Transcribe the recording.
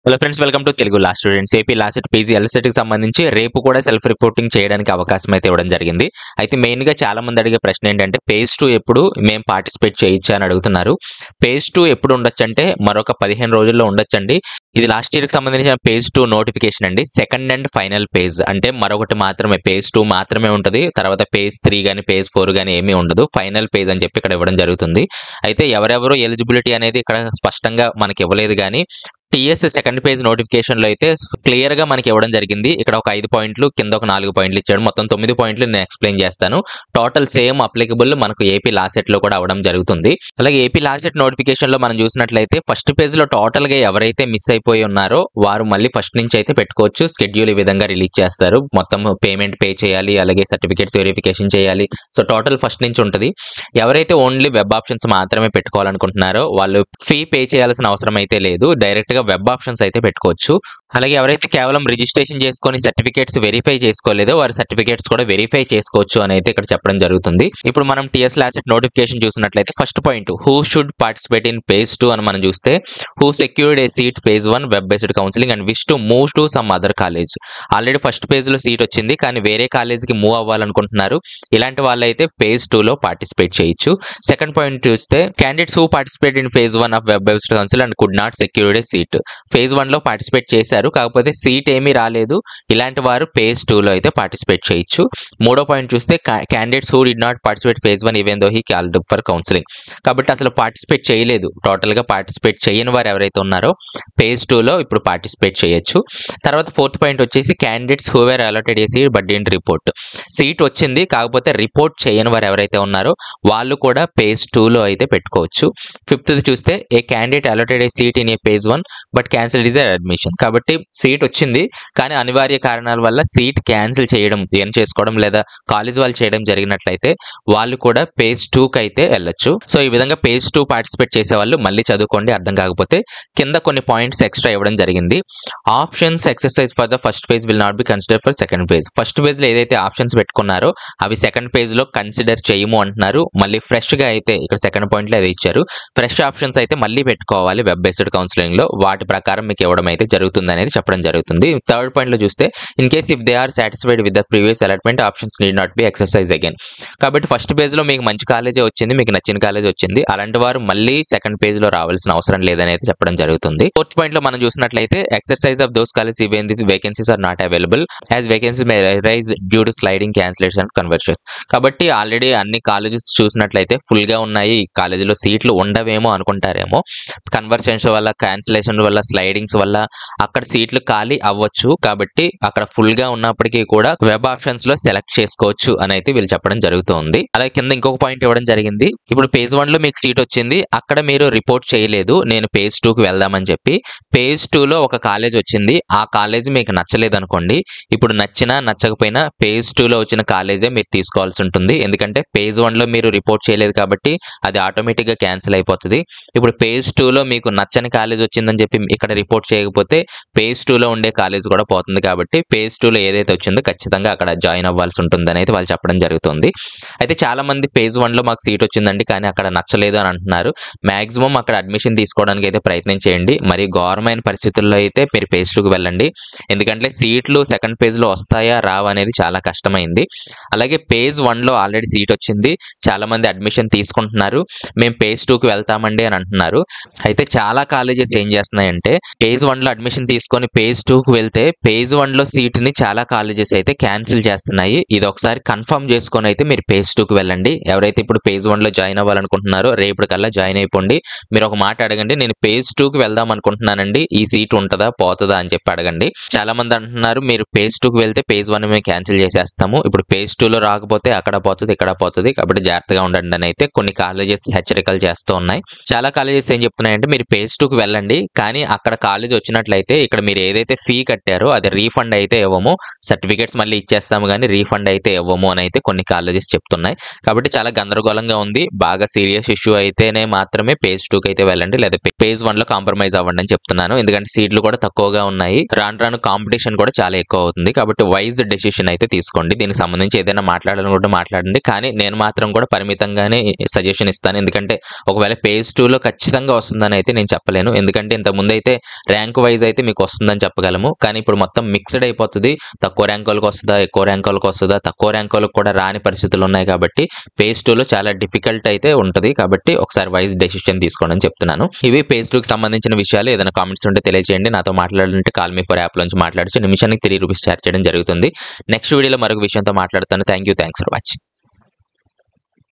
Hello friends, welcome to Telugu law students. AP LAWCET PG ఎల్సెట్కి సంబంధించి రేపు కూడా సెల్ఫ్ రిపోర్టింగ్ చేయడానికి అవకాశం అయితే ఇవ్వడం జరిగింది. అయితే మెయిన్గా చాలా మంది అడిగే ప్రశ్న ఏంటంటే పేజ్ 2 ఎప్పుడు మేము పార్టిసిపేట్ చేయొచ్చా అని అడుగుతున్నారు. పేజ్ 2 ఎప్పుడు ఉండొచ్చు అంటే మరొక 15 రోజుల్లో ఉండొచ్చండి. ఇది లాస్ట్ ఇయర్కి సంబంధించిన పేజ్ 2 నోటిఫికేషన్ అండి. సెకండ్ అండ్ ఫైనల్ పేజ్ అంటే మరొకటి మాత్రమే, పేజ్ 2 మాత్రమే ఉంటుంది. తర్వాత పేజ్ 3 కానీ పేజ్ 4 కానీ ఏమీ ఉండదు. ఫైనల్ పేజ్ అని చెప్పి ఇక్కడ ఇవ్వడం జరుగుతుంది. అయితే ఎవరెవరు ఎలిజిబిలిటీ అనేది ఇక్కడ స్పష్టంగా మనకి ఇవ్వలేదు, కానీ టీఎస్ సెకండ్ పేజ్ నోటిఫికేషన్లో అయితే క్లియర్గా మనకి ఇవ్వడం జరిగింది. ఇక్కడ ఒక 5 పాయింట్లు, కింద ఒక 4 పాయింట్లు ఇచ్చాడు. మొత్తం 9 పాయింట్లు నేను ఎక్స్ప్లెయిన్ చేస్తాను. టోటల్ సేమ్ అప్లికబుల్ మనకు ఏపీ లాసెట్లో కూడా అవ్వడం జరుగుతుంది. అలాగే ఏపీ లాసెట్ నోటిఫికేషన్లో మనం చూసినట్లయితే ఫస్ట్ పేజ్లో టోటల్గా ఎవరైతే మిస్ అయిపోయి ఉన్నారో వారు మళ్ళీ ఫస్ట్ నుంచి అయితే పెట్టుకోవచ్చు. స్కెడ్యూల్ ఈ విధంగా రిలీజ్ చేస్తారు. మొత్తం పేమెంట్ పే చేయాలి, అలాగే సర్టిఫికేట్స్ వెరిఫికేషన్ చేయాలి. సో టోటల్ ఫస్ట్ నుంచి ఉంటుంది. ఎవరైతే ఓన్లీ వెబ్ ఆప్షన్స్ మాత్రమే పెట్టుకోవాలనుకుంటున్నారో వాళ్ళు ఫీ పే చేయాల్సిన అవసరం అయితే లేదు. డైరెక్ట్గా వెబ్ ఆప్షన్స్ అయితే పెట్టుకోవచ్చు. అలాగే ఎవరైతే కేవలం రిజిస్ట్రేషన్ చేసుకొని సర్టిఫికేట్స్ వెరిఫై చేసుకోలేదో వారి సర్టిఫికేట్స్ కూడా వెరిఫై చేసుకోవచ్చు అని అయితే ఇక్కడ చెప్పడం జరుగుతుంది. ఇప్పుడు మనం టీఎస్ లాసెట్ నోటిఫికేషన్ చూసినట్లయితే first point who should participate in page 2 అని మనం చూస్తే who secured A seat page 1 web based counselling and wish to move to some other college. Already first page లో సీట్ వచ్చింది, కానీ వేరే కాలేజ్కి మూవ్ అవ్వాలనుకుంటున్నారు. ఇలాంటి వాళ్ళైతే పేజ్ 2 లో పార్టిసిపేట్ చేయొచ్చు. సెకండ్ పాయింట్ చూస్తే candidates who participate in page 1 of web based council and could not secured A seat. Page 1 లో పార్టిసిపేట్ చేశారు, కాకపోతే సీట్ ఏమీ రాలేదు. ఇలాంటి వారు పేజ్ 2 లో అయితే పార్టిసిపేట్ చేయొచ్చు. మూడో పాయింట్ చూస్తే candidates who did not participate page 1 even though he called for counselling. కాబట్టి అసలు పార్టిసిపేట్ చేయలేదు, టోటల్ గా పార్టిసిపేట్ చేయని వారు ఎవరైతే ఉన్నారో పేజ్ 2 లో ఇప్పుడు పార్టిసిపేట్ చేయొచ్చు. తర్వాత ఫోర్త్ పాయింట్ వచ్చేసి candidates who were allotted a seat but didn't report. Seat వచ్చింది, కాకపోతే రిపోర్ట్ చేయని వారు ఎవరైతే ఉన్నారో వాళ్ళు కూడా పేజ్ 2 లో అయితే పెట్టుకోవచ్చు. ఫిఫ్త్ చూస్తే a candidate allotted a seat in a page 1 but cancel desire admission. కాబట్టి సీట్ వచ్చింది, కానీ అనివార్య కారణాల వల్ల సీట్ క్యాన్సిల్ చేయడం, చేసుకోవడం లేదా కాలేజ్ వాళ్ళు చేయడం జరిగినట్లయితే వాళ్ళు కూడా పేజ్ 2కి అయితే వెళ్ళొచ్చు. సో ఈ విధంగా పేజ్ 2 పార్టిసిపేట్ చేసే వాళ్ళు మళ్ళీ చదువుకోండి, అర్థం కాకపోతే కింద కొన్ని పాయింట్స్ ఎక్స్ట్రా ఇవ్వడం జరిగింది. Options exercise for the first page will not be consider for second page. First page లో ఏదైతే ఆప్షన్స్ పెట్టుకున్నారో అవి సెకండ్ పేజ్ లో కన్సిడర్ చేయము అంటున్నారు. మళ్ళీ ఫ్రెష్ గా అయితే ఇక్కడ సెకండ్ పాయింట్ లో ఏదో ఇచ్చారు, ఫ్రెష్ ఆప్షన్స్ అయితే మళ్ళీ పెట్టుకోవాలి వెబ్ బేస్డ్ కౌన్సిలింగ్ లో. వాటి ప్రకారం మీకు ఇవ్వడం అయితే జరుగుతుంది అనేది చెప్పడం జరుగుతుంది. థర్డ్ పాయింట్ లో చూస్తే in case if they are satisfied with the previous allotment options need not be exercise again. కాబట్టి ఫస్ట్ పేజ్ లో మీకు మంచి కాలేజే వచ్చింది, మీకు నచ్చిన కాలేజ్ వచ్చింది, అలాంటి వారు మళ్ళీ సెకండ్ పేజ్ లో రావాల్సిన అవసరం లేదని అయితే చెప్పడం జరుగుతుంది. ఫోర్త్ పాయింట్ లో మనం చూసినట్లయితే exercise of those college even the vacancies are not available as vacancy may rise due to sliding cancellation and conversions. కాబట్టి ఆల్రెడీ అన్ని కాలేజెస్ చూసినట్లయితే ఫుల్ గా ఉన్నాయి, ఈ కాలేజీలో సీట్లు ఉండవేమో అనుకుంటారేమో. కన్వర్షన్స్ వల్ల, క్యాన్సిలేషన్ వల్ల, స్లైడింగ్స్ వల్ల అక్కడ సీట్లు ఖాళీ అవ్వచ్చు. కాబట్టి అక్కడ ఫుల్ గా ఉన్నప్పటికీ కూడా వెబ్ ఆప్షన్స్ లో సెలెక్ట్ చేసుకోవచ్చు అని అయితే వీళ్ళు చెప్పడం జరుగుతుంది. అలాగే కింద ఇంకొక పాయింట్ ఇవ్వడం జరిగింది. ఇప్పుడు పేజ్ 1 లో మీకు సీట్ వచ్చింది, అక్కడ మీరు రిపోర్ట్ చేయలేదు నేను పేజ్ 2కి వెళ్దామని చెప్పి. పేజ్ 2 లో ఒక కాలేజ్ వచ్చింది, ఆ కాలేజ్ మీకు నచ్చలేదు అనుకోండి. ఇప్పుడు నచ్చినా నచ్చకపోయినా పేజ్ 2 లో వచ్చిన కాలేజే మీరు తీసుకోవాల్సి ఉంటుంది. ఎందుకంటే పేజ్ 1 లో మీరు రిపోర్ట్ చేయలేదు కాబట్టి అది ఆటోమేటిక్ గా క్యాన్సిల్ అయిపోతుంది. ఇప్పుడు పేజ్ 2 లో మీకు నచ్చని కాలేజ్ వచ్చిందని చెప్పి ఇక్కడ రిపోర్ట్ చేయకపోతే పేజ్ 2 లో ఉండే కాలేజ్ కూడా పోతుంది. కాబట్టి పేజ్ 2 లో ఏదైతే వచ్చిందో ఖచ్చితంగా అక్కడ జాయిన్ అవ్వాల్సి ఉంటుంది అని అయితే వాళ్ళు చెప్పడం జరుగుతుంది. అయితే చాలా మంది పేజ్ 1 లో మాకు సీట్ వచ్చిందండి కానీ అక్కడ నచ్చలేదు అని అంటున్నారు. మాక్సిమం అక్కడ అడ్మిషన్ తీసుకోవడానికి అయితే ప్రయత్నం చేయండి. మరి ఘోరమైన పరిస్థితుల్లో అయితే మీరు పేజ్ 2కి వెళ్ళండి. ఎందుకంటే సీట్లు సెకండ్ పేజ్ లో వస్తాయా రావా అనేది చాలా కష్టమైంది. అలాగే పేజ్ 1 లో ఆల్రెడీ సీట్ వచ్చింది, చాలా మంది అడ్మిషన్ తీసుకుంటున్నారు, మేము పేజ్ 2కి వెళ్తామండి అని అంటున్నారు. అయితే చాలా కాలేజెస్ ఏం చేస్తున్నాయంటే పేజ్ 1 లో అడ్మిషన్ తీసుకొని పేజ్ 2కి వెళ్తే పేజ్ 1 లో సీట్ ని చాలా కాలేజెస్ అయితే క్యాన్సిల్ చేస్తున్నాయి. ఇది ఒకసారి కన్ఫర్మ్ చేసుకొని అయితే మీరు పేజ్ 2కి వెళ్ళండి. ఎవరైతే ఇప్పుడు పేజ్ 1 లో జాయిన్ అవ్వాలనుకుంటున్నారో రేపటికల్లా జాయిన్ అయిపోండి. మీరు ఒక మాట అడగండి, నేను పేజ్ 2కి వెళ్దాం అనుకుంటున్నానండి, ఈ సీట్ ఉంటుందా పోతుందా అని చెప్పి అడగండి. చాలా మంది అంటున్నారు మీరు పేజ్ 2కి వెళ్తే పేజ్ 1 మేము క్యాన్సిల్ చేసేస్తాము, ఇప్పుడు పేజ్ 2 లో రాకపోతే అక్కడ పోతుంది ఇక్కడ పోతుంది, కాబట్టి జాగ్రత్తగా ఉండండి అని అయితే కొన్ని కాలేజెస్ హెచ్చరికలు చేస్తూ ఉన్నాయి. చాలా కాలేజెస్ ఏం చెప్తున్నాయంటే మీరు పేజ్ 2కి వెళ్ళండి, కానీ అక్కడ కాలేజ్ వచ్చినట్లయితే ఇక్కడ మీరు ఏదైతే ఫీ కట్టారో అది రీఫండ్ అయితే ఇవ్వము, సర్టిఫికేట్స్ మళ్ళీ ఇచ్చేస్తాము కానీ రీఫండ్ అయితే ఇవ్వము అని అయితే కొన్ని కాలేజెస్ చెప్తున్నాయి. కాబట్టి చాలా గందరగోళంగా ఉంది. బాగా సీరియస్ ఇష్యూ అయితేనే మాత్రమే పేజ్ 2కి అయితే వెళ్ళండి, లేదా పేజ్ 1 లో కాంప్రమైజ్ అవ్వండి అని చెప్తున్నాను. ఎందుకంటే సీట్లు కూడా తక్కువగా ఉన్నాయి, రాను రాను కాంపిటీషన్ కూడా చాలా ఎక్కువ అవుతుంది. కాబట్టి వైజ్ డెసిషన్ అయితే తీసుకోండి. దీనికి సంబంధించి ఏదైనా మాట్లాడాలనుకుంటే మాట్లాడండి, కానీ నేను మాత్రం కూడా పరిమితంగానే సజెషన్ ఇస్తాను. ఎందుకంటే ఒకవేళ పేజ్ 2 లో ఖచ్చితంగా వస్తుందని అయితే నేను చెప్పలేను. ఎందుకంటే ఇంత ఇంతకుముందైతే ర్యాంక్ వైజ్ అయితే మీకు వస్తుందని చెప్పగలము. కానీ ఇప్పుడు మొత్తం మిక్స్డ్ అయిపోతది. తక్కువ ర్యాంక్ వాళ్ళకి వస్తదా, ఎక్కువ ర్యాంక్ వాళ్ళకి వస్తదా, తక్కువ ర్యాంక్ వాళ్ళకి కూడా రాని పరిస్థితులు ఉన్నాయి కాబట్టి పేజ్ 2లో చాలా డిఫికల్ట్ అయితే ఉంటది. కాబట్టి ఒకసారి వైజ్ డెసిషన్ తీసుకోండి అని చెప్తున్నాను. ఇవి పేజ్ 2కి సంబంధించిన విషయాలు. ఏదైనా కామెంట్స్ ఉంటే తెలియజేయండి. నాతో మాట్లాడాలంటే కాల్ మీ ఫర్ యాప్ నుంచి మాట్లాడచ్చు. నిమిషానికి 3 రూపీస్ చార్జ్ చేయడం జరుగుతుంది. నెక్స్ట్ వీడియోలో మరొక విషయంతో మాట్లాడతాను. Thanks for watching.